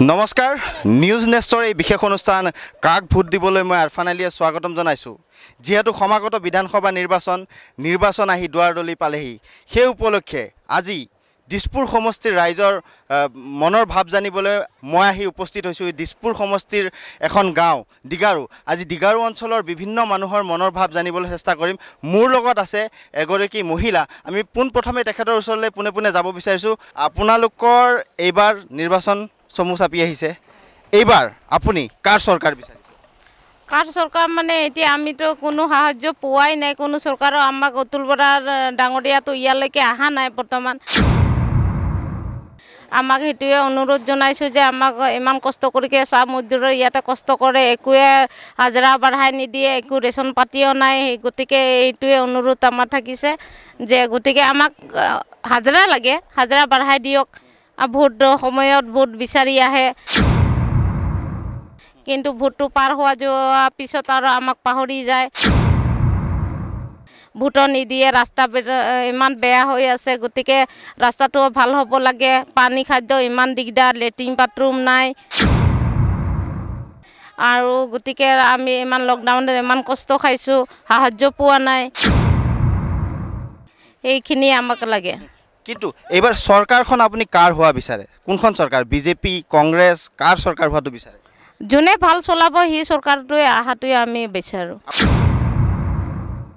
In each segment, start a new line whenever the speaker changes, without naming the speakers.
নমস্কাৰ নিউজ নেষ্টৰ এই বিশেষ অনুষ্ঠান কাক ভোট দিবলৈ মই আৰফান আলীয়ে স্বাগতম জনাইছোঁ। যেহেতু সমাগত বিধানসভা নিৰ্বাচন আহি দুৱাৰদলি পালেহি, সেই উপলক্ষে আজি দিছপুৰ সমষ্টিৰ ৰাইজৰ মনৰ ভাৱ জানিবলৈ মই আহি উপস্থিত হৈছোঁ। দিছপুৰ সমষ্টিৰ এখন গাঁও ডিগাৰু। আজি ডিগাৰু অঞ্চলৰ বিভিন্ন মানুহৰ মনৰ ভাৱ জানিবলৈ চেষ্টা কৰিম। মোৰ লগত আছে এগৰাকী মহিলা। আমি পোনপ্ৰথমে তেখেতৰ ওচৰলৈ পোনে পোনে যাব বিচাৰিছোঁ। আপোনালোকৰ এইবাৰ নিৰ্বাচন চমু চাপি আহিছে, এইবাৰ আপুনি কাৰ চৰকাৰ বিচাৰিছে?
কাৰ চৰকাৰ মানে এতিয়া আমিতো কোনো সাহায্য পোৱাই নাই, কোনো চৰকাৰৰ আমাক অতুল বৰাৰ ডাঙৰীয়াটো ইয়ালৈকে অহা নাই বৰ্তমান। আমাক সেইটোৱে অনুৰোধ জনাইছোঁ যে আমাক ইমান কষ্ট কৰিকে চাহ মজদুৰৰ ইয়াতে কষ্ট কৰে, একোৱে হাজিৰা বঢ়াই নিদিয়ে, একো ৰেচন পাতিও নাই। গতিকে এইটোৱে অনুৰোধ আমাৰ থাকিছে যে গতিকে আমাক হাজিৰা লাগে, হাজিৰা বঢ়াই দিয়ক। ভোট সময়ত ভোট বিচাৰি আহে, কিন্তু ভোটটো পাৰ হোৱা পিছত আৰু আমাক পাহৰি যায়। ভোটো নিদিয়ে, ৰাস্তা ইমান বেয়া হৈ আছে। গতিকে ৰাস্তাটো ভাল হ'ব লাগে। পানী খাদ্য ইমান দিগদাৰ, লেট্ৰিন বাথৰুম নাই। আৰু গতিকে আমি ইমান লকডাউনত ইমান কষ্ট খাইছোঁ, সাহায্য পোৱা নাই। এইখিনি আমাক লাগে।
কিন্তু এইবাৰ চৰকাৰখন আপুনি কাৰ হোৱা বিচাৰে? কোনখন চৰকাৰ? বিজেপি, কংগ্ৰেছ, কাৰ চৰকাৰ হোৱাটো বিচাৰে?
যোনে ভাল চলাব সেই চৰকাৰটোৱে অহাটোৱে আমি বিচাৰোঁ।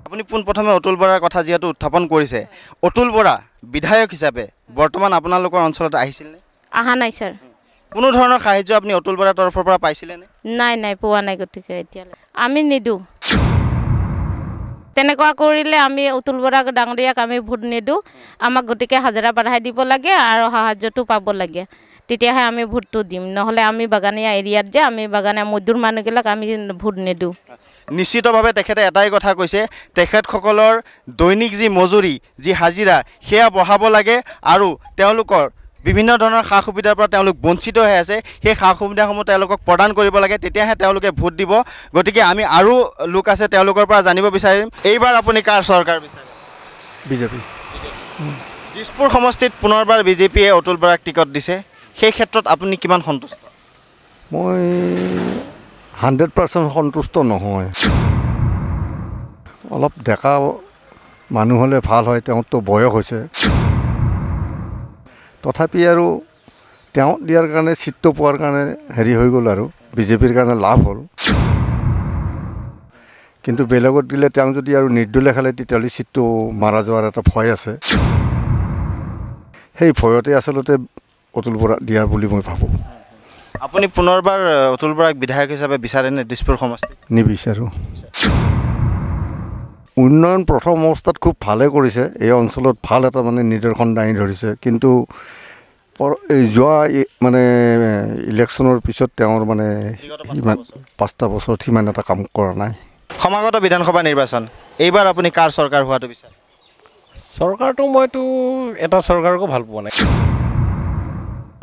আপুনি পোনপ্ৰথমে অতুল বৰাৰ কথা যিহেতু উত্থাপন কৰিছে, অতুল বৰা বিধায়ক হিচাপে বৰ্তমান আপোনালোকৰ অঞ্চলত আহিছিলনে?
অহা নাই ছাৰ।
কোনো ধৰণৰ সাহায্য আপুনি অতুল বৰাৰ তৰফৰ পৰা পাইছিলেনে?
নাই পোৱা নাই। গতিকে এতিয়ালৈ আমি নিদিওঁ। তেনেকুৱা কৰিলে আমি অতুল বৰা ডাঙৰীয়াক আমি ভোট নিদিওঁ। আমাক গতিকে হাজিৰা বঢ়াই দিব লাগে আৰু সাহায্যটো পাব লাগে, তেতিয়াহে আমি ভোটটো দিম। নহ'লে আমি বাগানীয়া এৰিয়াত যে আমি বাগানীয়া মজদুৰ মানুহবিলাক আমি ভোট নিদিওঁ।
নিশ্চিতভাৱে তেখেতে এটাই কথা কৈছে, তেখেতসকলৰ দৈনিক যি মজুৰি, যি হাজিৰা, সেয়া বঢ়াব লাগে আৰু তেওঁলোকৰ বিভিন্ন ধৰণৰ সা সুবিধাৰ পৰা তেওঁলোক বঞ্চিত হৈ আছে। সেই সা সুবিধাসমূহ তেওঁলোকক প্ৰদান কৰিব লাগে, তেতিয়াহে তেওঁলোকে ভোট দিব। গতিকে আমি আৰু লোক আছে, তেওঁলোকৰ পৰা জানিব বিচাৰিম, এইবাৰ আপুনি কাৰ চৰকাৰ বিচাৰে?
বিজেপি।
দিছপুৰ সমষ্টিত পুনৰবাৰ বিজেপিয়ে অতুল বৰাক টিকট দিছে, সেই ক্ষেত্ৰত আপুনি কিমান সন্তুষ্ট?
মই 100% সন্তুষ্ট নহয়। অলপ ডেকা মানুহ হ'লে ভাল হয়, তেওঁতো বয়স হৈছে। তথাপি আৰু তেওঁ দিয়াৰ কাৰণে ছিটটো পোৱাৰ কাৰণে হেৰি হৈ গ'ল আৰু বিজেপিৰ কাৰণে লাভ হ'ল। কিন্তু বেলেগত দিলে তেওঁ যদি আৰু নিৰ্দলীয় খেলে তেতিয়াহ'লে ছিটটো মাৰা যোৱাৰ এটা ভয় আছে। সেই ভয়তে আচলতে অতুল বৰা দিয়াৰ বুলি মই ভাবোঁ।
আপুনি পুনৰবাৰ অতুল বৰাক বিধায়ক হিচাপে বিচাৰেনে দিছপুৰ সমষ্টিত?
নিবিচাৰোঁ। উন্নয়ন প্ৰথম অৱস্থাত খুব ভালে কৰিছে, এই অঞ্চলত ভাল এটা মানে নিদৰ্শন দাঙি ধৰিছে। কিন্তু যোৱা মানে ইলেকশ্যনৰ পিছত তেওঁৰ মানে ইমান 5টা বছৰত সিমান এটা কাম কৰা নাই।
সমাগত বিধানসভা নিৰ্বাচন, এইবাৰ আপুনি কাৰ চৰকাৰ হোৱাটো বিচাৰে?
চৰকাৰটো মইতো এটা চৰকাৰকো ভাল পোৱা নাই।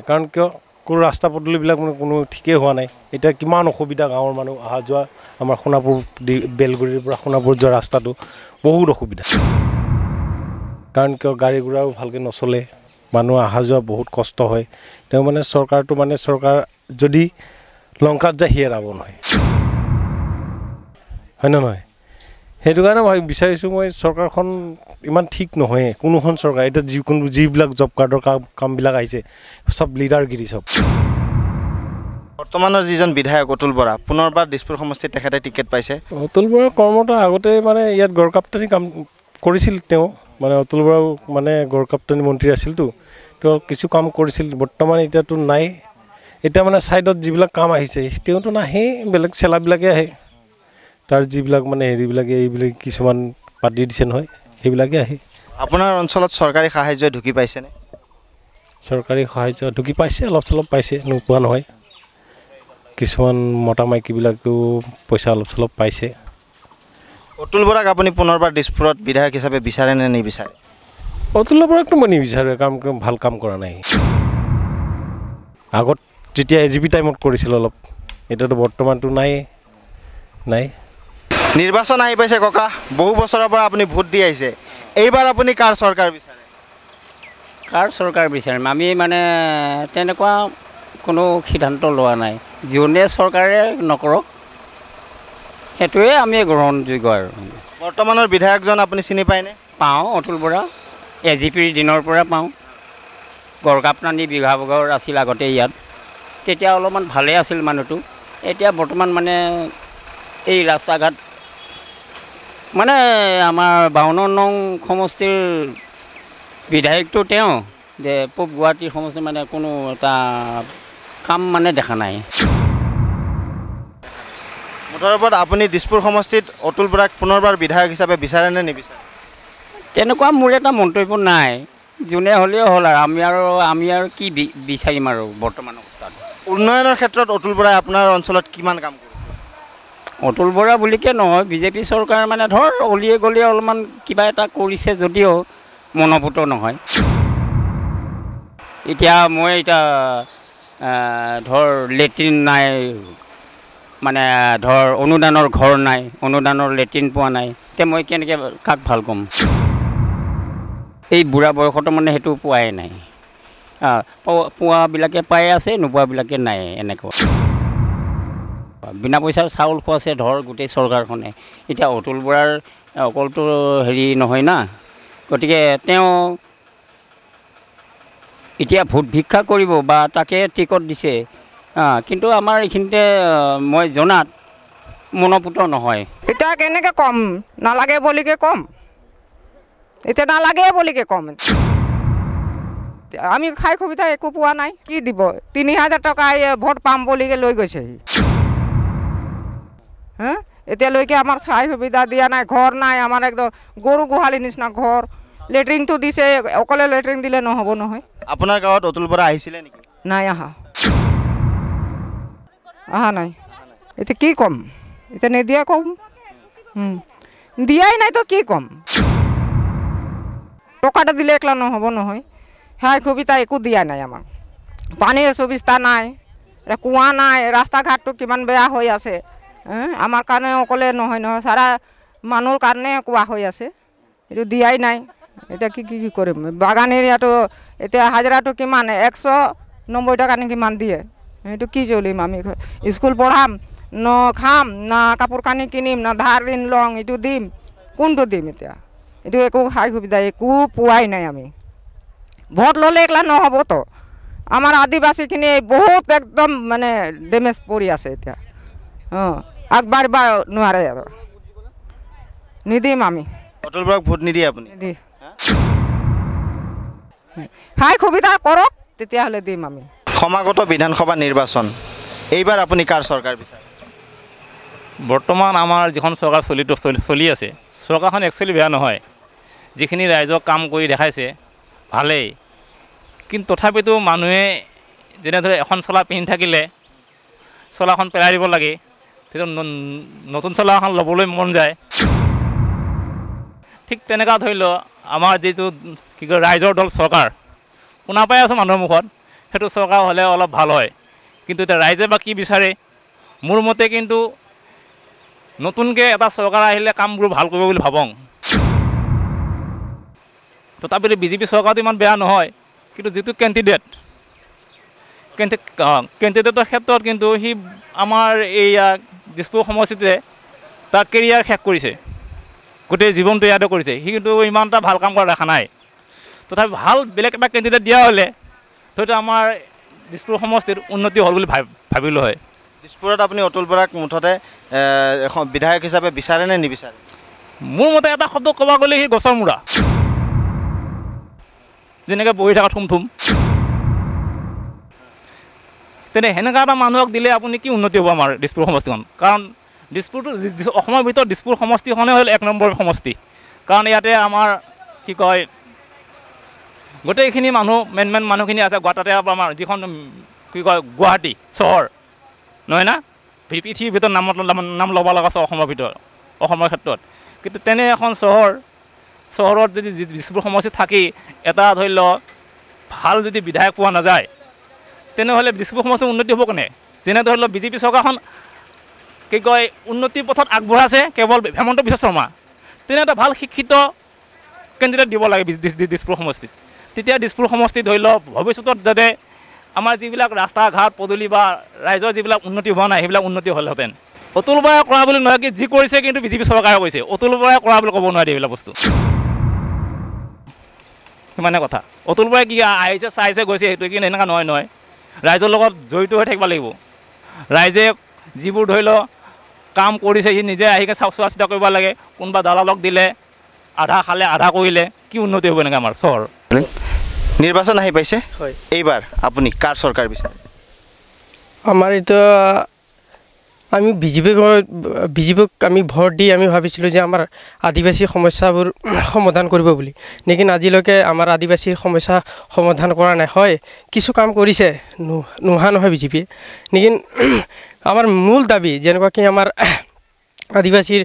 কাৰণ কিয়, কোনো ৰাস্তা পদূলিবিলাক মানে কোনো ঠিকেই হোৱা নাই। এতিয়া কিমান অসুবিধা, গাঁৱৰ মানুহ অহা যোৱা। আমাৰ সোণাপুৰ বেলগুৰিৰ পৰা সোণাপুৰ যোৱা ৰাস্তাটো বহুত অসুবিধা। কাৰণ কিয়, গাড়ী ঘোঁৰাও ভালকৈ নচলে, মানুহ অহা যোৱা বহুত কষ্ট হয়। তেওঁ মানে চৰকাৰটো মানে চৰকাৰ যদি লংকাত যায় সিয়ে ৰাৱণ হয় নে নহয়? সেইটো কাৰণে মই বিচাৰিছোঁ, মই চৰকাৰখন ইমান ঠিক নহয়ে কোনোখন চৰকাৰ। এতিয়া যিবিলাক জব কাৰ্ডৰ কামবিলাক আহিছে চব লিডাৰগিৰি চব।
বৰ্তমানৰ যিজন বিধায়ক অতুল বৰা, পুনৰবাৰ দিছপুৰ সমষ্টিত তেখেতে টিকেট পাইছে।
অতুল বৰাৰ কৰ্মটো আগতে মানে ইয়াত গড় কাপ্তানি কাম কৰিছিল তেওঁ। মানে অতুল বৰাও মানে গড় কাপ্তানি মন্ত্ৰী আছিলতো, তেওঁ কিছু কাম কৰিছিল। বৰ্তমান এতিয়াতো নাই। এতিয়া মানে ছাইডত যিবিলাক কাম আহিছে তেওঁতো নাহেই, বেলেগ চেলাবিলাকে আহে। তাৰ যিবিলাক মানে হেৰিবিলাকে এইবিলাক কিছুমান পাতি দিছে নহয়, সেইবিলাকে আহে।
আপোনাৰ অঞ্চলত চৰকাৰী সাহায্য ঢুকি পাইছেনে?
চৰকাৰী সাহায্য ঢুকি পাইছে, অলপ চলপ পাইছে, নোপোৱা নহয়। কিছুমান মতা মাইকীবিলাকেও পইচা অলপ চলপ পাইছে।
অতুল বৰাক আপুনি পুনৰবাৰ দিছপুৰত বিধায়ক হিচাপে বিচাৰে নে নিবিচাৰে?
অতুল বৰাকতো মই নিবিচাৰোঁ, ভাল কাম কৰা নাই। আগত যেতিয়া AGP টাইমত কৰিছিল অলপ, এতিয়াতো বৰ্তমানটো নাই।
নিৰ্বাচন আহি পাইছে ককা, বহু বছৰৰ পৰা আপুনি ভোট দি আহিছে, এইবাৰ আপুনি কাৰ চৰকাৰ বিচাৰে?
কাৰ চৰকাৰ বিচাৰিম? আমি মানে তেনেকুৱা কোনো সিদ্ধান্ত লোৱা নাই। যোনে চৰকাৰে নকৰক সেইটোৱে আমি গ্ৰহণযোগ্য আৰু।
বৰ্তমানৰ বিধায়কজন আপুনি চিনি পায়নে?
পাওঁ, অতুল বৰা AGPৰ দিনৰ পৰা পাওঁ। গড়কাপ্তানি বিভাগৰ আছিল আগতে ইয়াত, তেতিয়া অলপমান ভালেই আছিল মানুহটো। এতিয়া বৰ্তমান মানে এই ৰাস্তা ঘাট মানে আমাৰ 52 নং সমষ্টিৰ বিধায়কটো তেওঁ যে পূব গুৱাহাটীৰ সমষ্টি মানে কোনো এটা কাম মানে দেখা নাই।
মুঠৰ ওপৰত আপুনি দিছপুৰ সমষ্টিত অতুল বৰাক পুনৰবাৰ বিধায়ক হিচাপে বিচাৰে নে নিবিচাৰে?
তেনেকুৱা মোৰ এটা মন্তব্য নাই। যোনে হ'লেও হ'ল আৰু আমি আৰু কি বিচাৰিম আৰু বৰ্তমান অৱস্থাত।
উন্নয়নৰ ক্ষেত্ৰত অতুল বৰাই আপোনাৰ অঞ্চলত কিমান কাম কৰিছে?
অতুল বৰা বুলিকে নহয়, বিজেপি চৰকাৰ মানে ধৰ অলিয়ে গলিয়ে অলপমান কিবা এটা কৰিছে যদিও মনোভূত নহয়। এতিয়া মই ধৰ লেট্ৰিন নাই, মানে ধৰ অনুদানৰ ঘৰ নাই, অনুদানৰ লেট্ৰিন পোৱা নাই। এতিয়া মই কেনেকৈ কাক ভাল ক'ম? এই বুঢ়া বয়সতো মানে সেইটো পোৱাই নাই। পোৱাবিলাকে পাই আছে, নোপোৱাবিলাকে নাই, এনেকুৱা। বিনা পইচাৰ চাউল খোৱাছে ধৰ গোটেই চৰকাৰখনে। এতিয়া অতুল বৰাৰ অকলটো হেৰি নহয় না, গতিকে তেওঁ এতিয়া ভোট ভিক্ষা কৰিব বা তাকে টিকট দিছে, কিন্তু আমাৰ এইখিনিতে মই জনাত মনোপুত নহয়।
এতিয়া কেনেকৈ ক'ম? নালাগে বুলিকে ক'ম, এতিয়া নালাগে বুলিকে ক'ম। আমি খাই সুবিধা একো পোৱা নাই, কি দিব? 3000 টকা ভোট পাম বুলিকে লৈ গৈছে। হা, এতিয়ালৈকে আমাৰ চাই সুবিধা দিয়া নাই, ঘৰ নাই। আমাৰ একদম গৰু গোহালিৰ নিচিনা ঘৰ। লেট্ৰিনটো দিছে, অকলে লেট্ৰিন দিলে নহ'ব নহয়।
আপোনাৰ গাঁৱত অতুল বৰা আহিছিলে নেকি?
নাই অহা নাই। এতিয়া কি ক'ম? এতিয়া নিদিয়া ক'ম, দিয়াই নাই তো কি ক'ম? টকাটা দিলে একলা নহ'ব নহয়। সাই সুবিধা একো দিয়া নাই আমাক। পানীৰ সুবিধা নাই, কুঁৱা নাই, ৰাস্তা ঘাটটো কিমান বেয়া হৈ আছে। আমাৰ কাৰণে অকলে নহয় নহয়, চাৰা মানুহৰ কাৰণে কোৱা হৈ আছে। এইটো দিয়াই নাই। এতিয়া কি কৰিম? বাগান এৰিয়াটো এতিয়া হাজিৰাটো কিমান? 190 টকা নে কিমান দিয়ে। সেইটো কি চলিম আমি? স্কুল পঢ়াম ন, খাম না, কাপোৰ কানি কিনিম না, ধাৰ ঋণ লওঁ, এইটো দিম, কোনটো দিম? এতিয়া এইটো একো সাই সুবিধা একো পোৱাই নাই আমি। ভোট ল'লে একলা নহ'বতো। আমাৰ আদিবাসীখিনি বহুত একদম মানে ডেমেজ পৰি আছে এতিয়া। আগবাঢ়িব নোৱাৰে আৰু নিদিম আমি।
অতুল বৰাক ভোট নিদিয়ে আপুনি?
নিদি সাই সুবিধা কৰক, তেতিয়াহ'লে দিম আমি।
সমাগত বিধানসভা নিৰ্বাচন, এইবাৰ আপুনি কাৰ চৰকাৰ বিচাৰে?
বৰ্তমান আমাৰ যিখন চৰকাৰ চলি আছে, চৰকাৰখন একচুৱেলি বেয়া নহয়। যিখিনি ৰাইজক কাম কৰি দেখাইছে ভালেই, কিন্তু তথাপিতো মানুহে যেনেদৰে এখন চোলা পিন্ধি থাকিলে চোলাখন পেলাই দিব লাগে, তেতিয়া নতুন চোলা এখন ল'বলৈ মন যায়। ঠিক তেনেকুৱা ধৰি লওক আমাৰ যিটো কি কয় ৰাইজৰ দল চৰকাৰ শুনা পাই আছোঁ মানুহৰ মুখত, সেইটো চৰকাৰ হ'লে অলপ ভাল হয়। কিন্তু এতিয়া ৰাইজে বা কি বিচাৰে? মোৰ মতে কিন্তু নতুনকৈ এটা চৰকাৰ আহিলে কামবোৰ ভাল কৰিব বুলি ভাবোঁ। তথাপিতো বিজেপি চৰকাৰটো ইমান বেয়া নহয়, কিন্তু যিটো কেণ্ডিডেটৰ ক্ষেত্ৰত কিন্তু সি আমাৰ এইয়া দিছপুৰ সমষ্টিতে তাৰ কেৰিয়াৰ শেষ কৰিছে, গোটেই জীৱনটো ইয়াতে কৰিছে। সি কিন্তু ইমান এটা ভাল কাম কৰা দেখা নাই। তথাপি ভাল বেলেগ এটা কেণ্ডিডেট দিয়া হ'লে হয়তো আমাৰ দিছপুৰ সমষ্টিত উন্নতি হ'ল বুলি ভাবিলোঁ হয়।
দিছপুৰত আপুনি অতুল বৰাক মুঠতে বিধায়ক হিচাপে বিচাৰে নে নিবিচাৰে?
মোৰ মতে এটা শব্দ ক'ব গ'লে সি গছৰ মূৰা, যেনেকৈ বহি থকা থুম তেনে সেনেকুৱা এটা মানুহক দিলে আপুনি কি উন্নতি হ'ব আমাৰ দিছপুৰ সমষ্টিখন? কাৰণ দিছপুৰটো অসমৰ ভিতৰত দিছপুৰ সমষ্টিখনেই হ'ল 1 নম্বৰ সমষ্টি। কাৰণ ইয়াতে আমাৰ কি কয় গোটেইখিনি মানুহ মেইন মানুহখিনি আছে। তাতে আমাৰ যিখন কি কয় গুৱাহাটী চহৰ নহয় না, পৃথিৱীৰ ভিতৰত নাম ল'ব লগা আছে অসমৰ ক্ষেত্ৰত। কিন্তু তেনে এখন চহৰত যদি দিছপুৰ সমষ্টিত থাকি এটা ধৰি লওক ভাল যদি বিধায়ক পোৱা নাযায়, তেনেহ'লে দিছপুৰ সমষ্টিৰ উন্নতি হ'ব কেনে? যেনে ধৰি লওক বিজেপি চৰকাৰখন কি কয় উন্নতিৰ পথত আগবঢ়াইছে কেৱল হেমন্ত বিশ্ব শৰ্মা, তেনে এটা ভাল শিক্ষিত কেণ্ডিডেট দিব লাগে দিছপুৰ সমষ্টিত। তেতিয়া দিছপুৰ সমষ্টিত ধৰি লওক ভৱিষ্যতত যাতে আমাৰ যিবিলাক ৰাস্তা ঘাট পদূলি বা ৰাইজৰ যিবিলাক উন্নতি হোৱা নাই সেইবিলাক উন্নতি হ'লহেঁতেন। অতুল বৰাই কৰা বুলি নহয়, কি যি কৰিছে কিন্তু বিজেপি চৰকাৰে কৰিছে, অতুল বৰাই কৰা বুলি ক'ব নোৱাৰি এইবিলাক বস্তু। সিমানে কথা। অতুল বৰাই কি আহিছে চাইছে গৈছে সেইটো কিন্তু এনেকুৱা নহয়। ৰাইজৰ লগত জড়িত হৈ থাকিব লাগিব। ৰাইজে যিবোৰ ধৰি লওক কাম কৰিছে সি নিজে আহি চোৱা চিতা কৰিব লাগে। কোনোবা দালালক দিলে আধা খালে আধা কৰিলে কি উন্নতি হ'ব এনেকৈ আমাৰ চহৰ।
নিৰ্বাচন আহি পাইছে,
হয়
এইবাৰ আপুনি কাৰ চৰকাৰ বিচাৰে?
আমাৰ এতিয়া আমি বিজেপিক আমি ভোট দি আমি ভাবিছিলোঁ যে আমাৰ আদিবাসী সমস্যাবোৰ সমাধান কৰিব বুলি, লেকিন আজিলৈকে আমাৰ আদিবাসীৰ সমস্যা সমাধান কৰা নাই। হয় কিছু কাম কৰিছে, নোহোৱা নহয় বিজেপিয়ে, লেকিন আমাৰ মূল দাবী যেনেকুৱাকৈ আমাৰ আদিবাসীৰ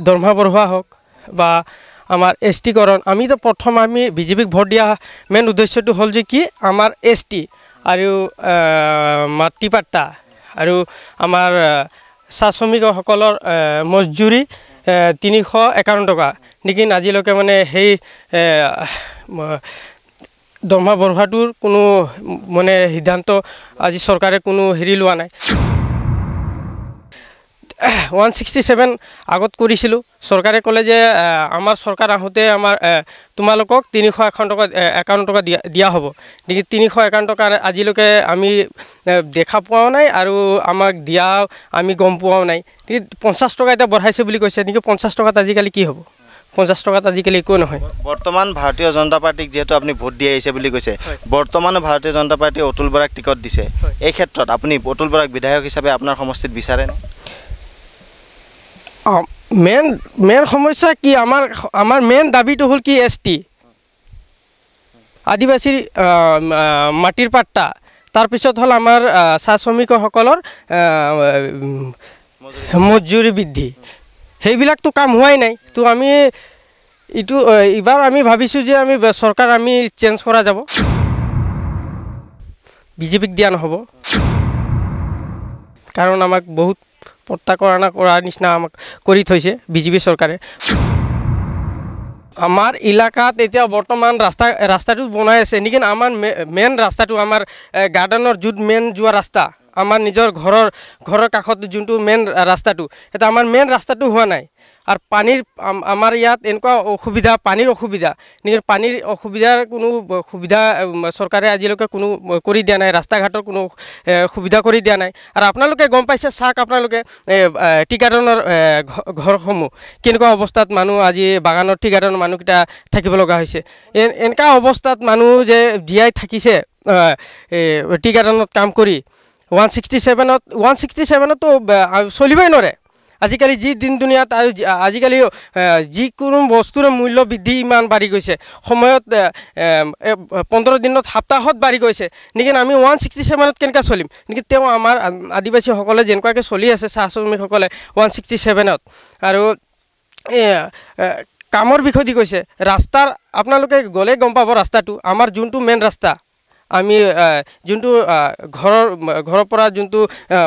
দৰমহা বঢ়োৱা হওক বা আমাৰ এছটিকৰণ, আমিতো প্ৰথম আমি বিজেপিক ভোট দিয়া মেইন উদ্দেশ্যটো হ'ল যে কি আমাৰ এছটি আৰু মাতৃপাট্টা আৰু আমাৰ চাহ শ্ৰমিকসকলৰ মজুৰি 351 টকা, লেকিন আজিলৈকে মানে সেই দৰমহা বঢ়োৱাটোৰ কোনো মানে সিদ্ধান্ত আজি চৰকাৰে কোনো হেৰি লোৱা নাই। 167 আগত কৰিছিলোঁ, চৰকাৰে ক'লে যে আমাৰ চৰকাৰ আহোঁতে আমাৰ তোমালোকক 351 টকা দিয়া হ'ব, গতিকে 351 টকা আজিলৈকে আমি দেখা পোৱাও নাই আৰু আমাক দিয়া আমি গম পোৱাও নাই। গতিকে 50 টকা এতিয়া বঢ়াইছে বুলি কৈছে, গতিকে 50 টকাত আজিকালি কি হ'ব? 50 টকাত আজিকালি একো নহয়।
বৰ্তমান ভাৰতীয় জনতা পাৰ্টিক যিহেতু আপুনি ভোট দি আহিছে বুলি কৈছে, বৰ্তমান ভাৰতীয় জনতা পাৰ্টীয়ে অতুল বৰাক টিকট দিছে, এই ক্ষেত্ৰত আপুনি অতুল বৰাক বিধায়ক হিচাপে আপোনাৰ সমষ্টিত বিচাৰেনে?
মেইন সমস্যা কি আমাৰ মেইন দাবীটো হ'ল কি এছটি, আদিবাসীৰ মাটিৰ পাট্টা, তাৰপিছত হ'ল আমাৰ চাহ শ্ৰমিকসকলৰ মজুৰি বৃদ্ধি, সেইবিলাকতো কাম হোৱাই নাই। তো আমি এইবাৰ আমি ভাবিছোঁ যে আমি চৰকাৰ আমি চেঞ্জ কৰা যাব, বিজেপিক দিয়া নহ'ব, কাৰণ আমাক বহুত প্ৰত্যাখ্যান কৰাৰ নিচিনা আমাক কৰি থৈছে বিজেপি চৰকাৰে। আমাৰ এলেকাত এতিয়া বৰ্তমান ৰাস্তাটো বনাই আছে, নেকি আমাৰ মেইন ৰাস্তাটো আমাৰ গাৰ্ডেনৰ য'ত মেইন যোৱা ৰাস্তা, আমাৰ নিজৰ ঘৰৰ কাষত যোনটো মেইন ৰাস্তাটো, এটা আমাৰ মেইন ৰাস্তাটো হোৱা নাই। আৰু পানীৰ আমাৰ ইয়াত এনেকুৱা অসুবিধা, পানীৰ অসুবিধা, নেকি পানীৰ অসুবিধাৰ কোনো সুবিধা চৰকাৰে আজিলৈকে কোনো কৰি দিয়া নাই, ৰাস্তা ঘাটৰ কোনো সুবিধা কৰি দিয়া নাই। আৰু আপোনালোকে গম পাইছে, চাওক আপোনালোকে টি গাৰ্ডেনৰ ঘৰসমূহ কেনেকুৱা অৱস্থাত মানুহ আজি বাগানৰ টি গাৰ্ডেনৰ মানুহকেইটা থাকিব লগা হৈছে। এনেকুৱা অৱস্থাত মানুহ যে জীয়াই থাকিছে টি গাৰ্ডেনত কাম কৰি, 167তো চলিবই নোৱাৰে। আজিকালি যি দিন দুনিয়াত আৰু আজিকালি যিকোনো বস্তুৰ মূল্য বৃদ্ধি ইমান বাঢ়ি গৈছে, সময়ত 15 দিনত সপ্তাহত বাঢ়ি গৈছে, নেকি আমি 167ত কেনেকৈ চলিম? নেকি তেওঁ আমাৰ আদিবাসীসকলে যেনেকুৱাকৈ চলি আছে চাহ শ্ৰমিকসকলে 167ত। আৰু কামৰ বিষয় দি কৈছে, ৰাস্তাৰ আপোনালোকে গ'লে গম পাব ৰাস্তাটো, আমাৰ যোনটো মেইন ৰাস্তা, আমি যোনটো ঘৰৰ পৰা যোনটো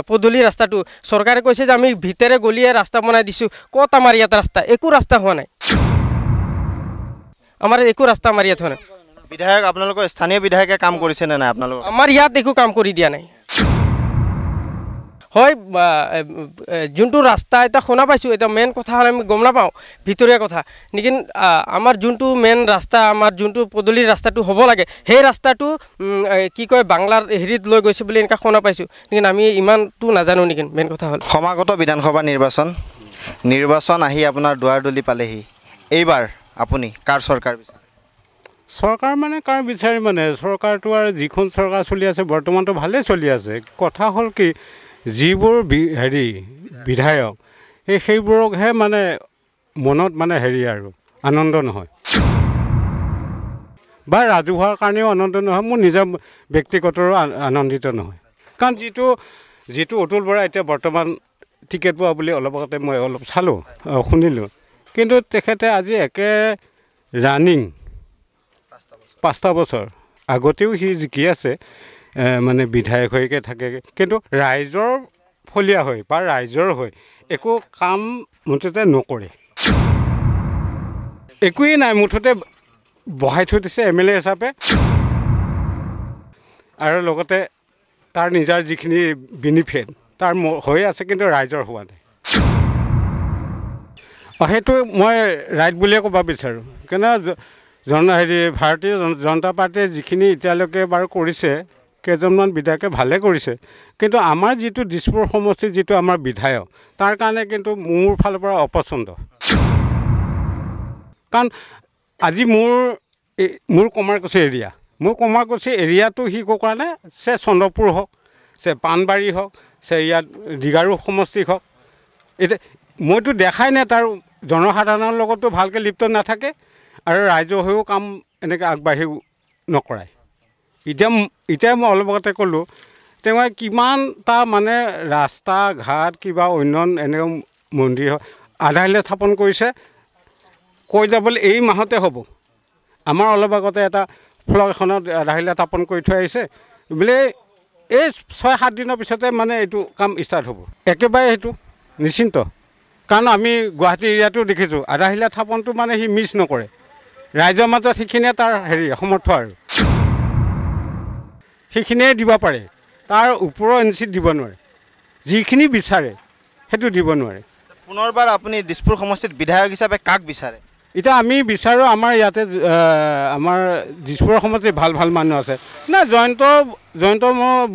পদূলি ৰাস্তাটো চৰকাৰে কৈছে যে আমি ভিতৰে গলিয়ে ৰাস্তা বনাই দিছোঁ, ক'ত আমাৰ ইয়াত ৰাস্তা? একো ৰাস্তা হোৱা নাই, আমাৰ একো ৰাস্তা আমাৰ ইয়াত হোৱা নাই।
বিধায়ক আপোনালোকৰ স্থানীয় বিধায়কে কাম কৰিছে নে নাই আপোনালোকৰ?
আমাৰ ইয়াত একো কাম কৰি দিয়া নাই। হয় যোনটো ৰাস্তা এতিয়া শুনা পাইছোঁ, এতিয়া মেইন কথা হ'লে আমি গম নাপাওঁ ভিতৰীয়া কথা, লেকিন আমাৰ যোনটো মেইন ৰাস্তা, আমাৰ যোনটো পদূলিৰ ৰাস্তাটো হ'ব লাগে, সেই ৰাস্তাটো কি কয় বাংলাৰ হেৰিত লৈ গৈছে বুলি এনেকৈ শুনা পাইছোঁ, লেকিন আমি ইমানটো নাজানো নেকি। মেইন কথা হ'ল
সমাগত বিধানসভা নিৰ্বাচন আহি আপোনাৰ দুৱাৰদলি পালেহি, এইবাৰ আপুনি কাৰ চৰকাৰ বিচাৰে?
চৰকাৰ মানে কাৰ বিচাৰি মানে চৰকাৰটো আৰু যিখন চৰকাৰ চলি আছে বৰ্তমানটো ভালেই চলি আছে। কথা হ'ল কি, যিবোৰ বিধায়ক সেইবোৰকহে মানে মনত মানে আৰু আনন্দ নহয়, বা ৰাজহুৱাৰ কাৰণেও আনন্দ নহয়, মোৰ নিজৰ ব্যক্তিগতৰো আনন্দিত নহয়। কাৰণ যিটো অতুল বৰা এতিয়া বৰ্তমান টিকেট পোৱা বুলি অলপ আগতে মই অলপ চালোঁ, শুনিলোঁ, কিন্তু তেখেতে আজি একে ৰানিং 5টা বছৰ আগতেও সি জিকি আছে, মানে বিধায়ক হৈকে থাকে, কিন্তু ৰাইজৰ ফলীয়া হৈ বা ৰাইজৰ হৈ একো কাম মুঠতে নকৰে, একোৱেই নাই, মুঠতে বহাই থৈ দিছে MLA হিচাপে। আৰু লগতে তাৰ নিজৰ যিখিনি বেনিফিট তাৰ হৈ আছে কিন্তু ৰাইজৰ হোৱা নাই সেইটো মই ৰাইট বুলিয়ে ক'ব বিচাৰোঁ কিয়নো ভাৰতীয় জনতা পাৰ্টীয়ে যিখিনি এতিয়ালৈকে বাৰু কৰিছে কেইজনমান বিধায়কে ভালে কৰিছে কিন্তু আমাৰ যিটো দিছপুৰ সমষ্টিৰ যিটো আমাৰ বিধায়ক তাৰ কাৰণে কিন্তু মোৰ ফালৰ পৰা অপচন্দ কাৰণ আজি মোৰ কমাৰকুছি এৰিয়াটো সি ক'ৰ কাৰণে চে চন্দ্ৰপুৰ হওক চে পাণবাৰী হওক চে ইয়াত দীঘাৰু সমষ্টি হওক এতিয়া মইতো দেখাই নাই তাৰ জনসাধাৰণৰ লগতো ভালকৈ লিপ্ত নাথাকে আৰু ৰাইজৰ হৈও কাম এনেকৈ আগবাঢ়িও নকৰায় এতিয়া মই অলপ আগতে ক'লোঁ তেওঁ কিমানটা মানে ৰাস্তা ঘাট কিবা অন্য এনেকৈ মন্দিৰ আধাৰশিলা স্থাপন কৰিছে কৈ যাবলৈ এই মাহতে হ'ব আমাৰ অলপ আগতে এটা ফ্লগ এখনত আধাৰশিলা স্থাপন কৰি থৈ আহিছে বোলে এই 6-7 দিনৰ পিছতে মানে এইটো কাম ষ্টাৰ্ট হ'ব একেবাৰে সেইটো নিশ্চিন্ত কাৰণ আমি গুৱাহাটী এৰিয়াটো দেখিছোঁ আধাৰশিলা স্থাপনটো মানে সি মিছ নকৰে ৰাইজৰ মাজত সেইখিনিয়ে তাৰ সমৰ্থ আৰু সেইখিনিয়ে দিব পাৰে তাৰ ওপৰৰ এনচিত দিব নোৱাৰে যিখিনি বিচাৰে সেইটো দিব নোৱাৰে
পুনৰবাৰ আপুনি দিছপুৰ সমষ্টিত বিধায়ক হিচাপে কাক বিচাৰে
এতিয়া আমি বিচাৰোঁ আমাৰ ইয়াতে আমাৰ দিছপুৰ সমষ্টিত ভাল মানুহ আছে না জয়ন্ত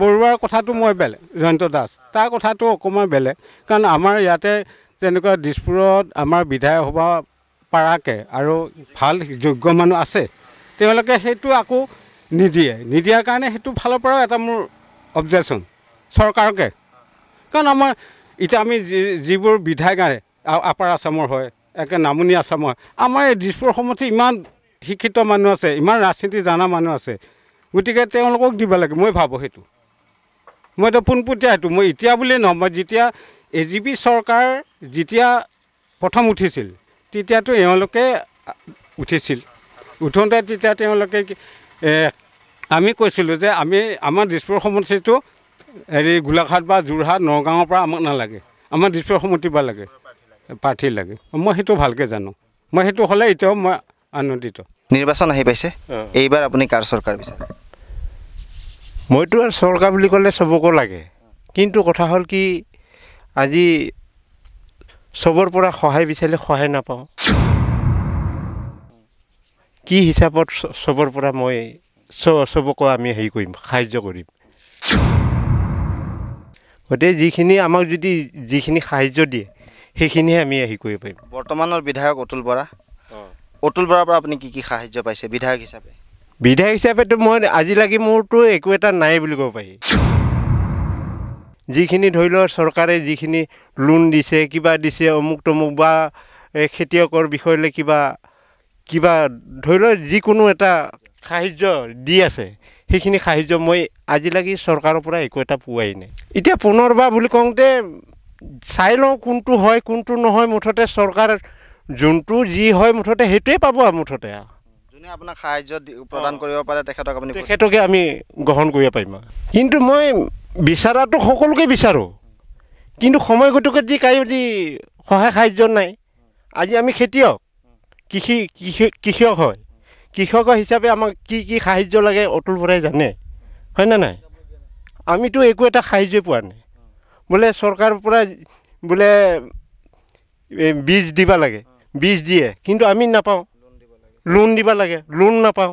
বৰুৱাৰ কথাটো মই বেলেগ জয়ন্ত দাস তাৰ কথাটো অকণমান বেলেগ কাৰণ আমাৰ ইয়াতে তেনেকুৱা দিছপুৰত আমাৰ বিধায়ক হ'ব পৰাকৈ আৰু ভাল যোগ্য মানুহ আছে তেওঁলোকে সেইটো আকৌ নিদিয়াৰ কাৰণে সেইটো ফালৰ পৰাও এটা মোৰ অবজেকশ্যন চৰকাৰকে কাৰণ আমাৰ এতিয়া আমি যিবোৰ বিধায়ক আপাৰ আছামৰ হয় একে নামনি আছামৰ আমাৰ এই দিছপুৰ সমষ্টি ইমান শিক্ষিত মানুহ আছে ইমান ৰাজনীতি জনা মানুহ আছে গতিকে তেওঁলোকক দিব লাগে মই ভাবোঁ সেইটো মইতো পোনপটীয়া সেইটো মই এতিয়া বুলিয়ে নহয় মই যেতিয়া AGP চৰকাৰ যেতিয়া প্ৰথম উঠিছিল তেতিয়াতো এওঁলোকে উঠিছিল উঠোঁতে তেতিয়া তেওঁলোকে আমি কৈছিলোঁ যে আমাৰ দিছপুৰ সমষ্টিটো গোলাঘাট বা যোৰহাট নগাঁৱৰ পৰা আমাক নালাগে আমাৰ দিছপুৰ সমষ্টিৰ পৰা লাগে প্ৰাৰ্থী লাগে মই সেইটো ভালকৈ জানো মই সেইটো হ'লে এতিয়াও মই আনন্দিত
নিৰ্বাচন আহি পাইছে এইবাৰ আপুনি কাৰ চৰকাৰ বিচাৰে
মইতো আৰু চৰকাৰ বুলি ক'লে চবকো লাগে কিন্তু কথা হ'ল কি আজি চবৰ পৰা সহায় বিচাৰিলে সহায় নাপাওঁ কি হিচাপত চবৰ পৰা মই চবকো আমি হেৰি কৰিম সাহাৰ্য কৰিম গতিকে যিখিনি আমাক যদি যিখিনি সাহাৰ্য দিয়ে সেইখিনিহে আমি হেৰি কৰিব পাৰিম
বৰ্তমানৰ বিধায়ক অতুল বৰাৰ পৰা আপুনি কি সাহাৰ্য পাইছে বিধায়ক
হিচাপেতো মই আজিলৈকে মোৰতো একো এটা নাই বুলি ক'ব পাৰি যিখিনি ধৰি লওক চৰকাৰে যিখিনি লোন দিছে কিবা দিছে অমুক তমুক বা খেতিয়কৰ বিষয়লৈ কিবা ধৰি লওক যিকোনো এটা সাহাৰ্য দি আছে সেইখিনি সাহাৰ্য মই আজিলৈকে চৰকাৰৰ পৰা একো এটা পোৱাই নাই এতিয়া পুনৰবাৰ বুলি কওঁতে চাই লওঁ কোনটো হয় কোনটো নহয় মুঠতে চৰকাৰ যোনটো যি হয় মুঠতে সেইটোৱে পাব আৰু মুঠতে
যোনে আপোনাক সাহাৰ্য প্ৰদান কৰিব পাৰে
তেখেতকে আমি গ্ৰহণ কৰিব পাৰিম কিন্তু মই বিচাৰাটো সকলোকে বিচাৰোঁ কিন্তু সময় গতিকে যি সহায় সাহাৰ্য নাই আজি আমি খেতিয়ক কৃষক হয় কৃষকৰ হিচাপে আমাক কি সাহাৰ্য লাগে অতুল বৰাই জানে হয়নে নাই আমিতো একো এটা সাহাৰ্যই পোৱা নাই বোলে চৰকাৰৰ পৰা বোলে বীজ দিব লাগে বীজ দিয়ে কিন্তু আমি নাপাওঁ লোন দিব লাগে লোন নাপাওঁ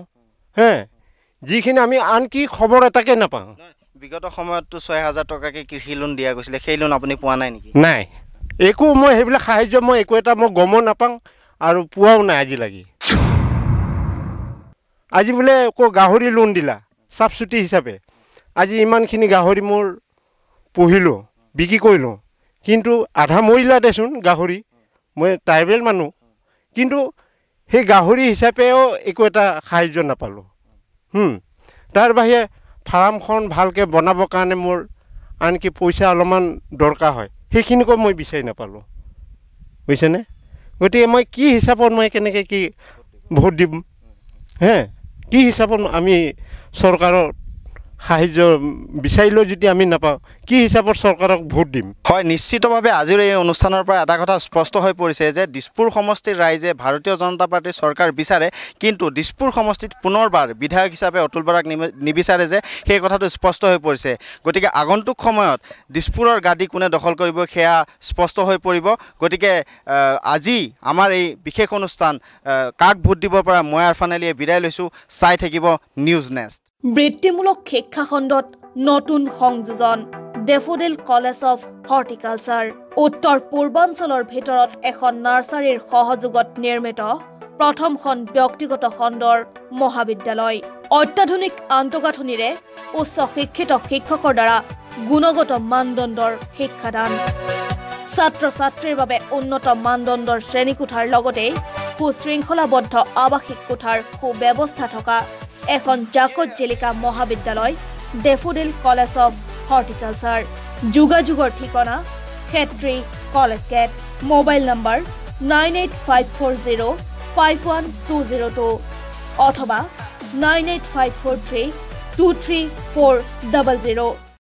যিখিনি আমি আনকি খবৰ এটাকে নাপাওঁ
বিগত সময়ততো 6,000 টকাকৈ কৃষি লোন দিয়া গৈছিলে সেই লোন আপুনি পোৱা নাই নেকি
নাই একো মই সেইবিলাক সাহাৰ্য মই একো এটা মই গমো নাপাওঁ আৰু পোৱাও নাই আজিলৈকে আজি বোলে আকৌ গাহৰি লোন দিলা চাবচিডি হিচাপে আজি ইমানখিনি গাহৰি মোৰ পুহিলোঁ বিক্ৰী কৰিলোঁ কিন্তু আধা মৰিলা দেচোন গাহৰি মই ট্ৰাইবেল মানুহ কিন্তু সেই গাহৰি হিচাপেও একো এটা সাহাৰ্য নাপালোঁ তাৰ বাহিৰে ফাৰ্মখন ভালকৈ বনাবৰ কাৰণে মোৰ আনকি পইচা অলপমান দৰকাৰ হয় সেইখিনিকো মই বিচাৰি নাপালোঁ বুজিছেনে গতিকে মই কি হিচাপত মই কেনেকৈ কি ভোট দিম কি হিচাপত আমি চৰকাৰৰ সাহায্য বিচাৰিলেও যদি আমি নাপাওঁ কি হিচাপত চৰকাৰক ভোট দিম
হয় নিশ্চিতভাৱে আজিৰ এই অনুষ্ঠানৰ পৰা এটা কথা স্পষ্ট হৈ পৰিছে যে দিছপুৰ সমষ্টিৰ ৰাইজে ভাৰতীয় জনতা পাৰ্টিৰ চৰকাৰ বিচাৰে কিন্তু দিছপুৰ সমষ্টিত পুনৰবাৰ বিধায়ক হিচাপে অতুল বৰাক নিবিচাৰে যে সেই কথাটো স্পষ্ট হৈ পৰিছে গতিকে আগন্তুক সময়ত দিছপুৰৰ গাদী কোনে দখল কৰিব সেয়া স্পষ্ট হৈ পৰিব গতিকে আজি আমাৰ এই বিশেষ অনুষ্ঠান কাক ভোট দিবৰ পৰা মই আৰফান আলীয়ে বিদায় লৈছোঁ চাই থাকিব নিউজ নেক্সট
বৃত্তিমূলক শিক্ষা খণ্ডত নতুন সংযোজন ডেফোডিল কলেজ অফ হৰ্টিকালচাৰ উত্তৰ পূৰ্বাঞ্চলৰ ভিতৰত এখন নাৰ্চাৰীৰ সহযোগত নিৰ্মিত প্ৰথমখন ব্যক্তিগত খণ্ডৰ মহাবিদ্যালয় অত্যাধুনিক আন্তঃগাঁথনিৰে উচ্চ শিক্ষিত শিক্ষকৰ দ্বাৰা গুণগত মানদণ্ডৰ শিক্ষাদান ছাত্ৰ ছাত্ৰীৰ বাবে উন্নত মানদণ্ডৰ শ্ৰেণীকোঠাৰ লগতে সুশৃংখলাবদ্ধ আৱাসিক কোঠাৰ সুব্যৱস্থা থকা এখন জাকত জিলিকা মহাবিদ্যালয় ডেফোডিল কলেজ অফ হৰ্টিকালচাৰ যোগাযোগৰ ঠিকনা Kshetri college gate mobile number 9854051202 অথবা 98543234000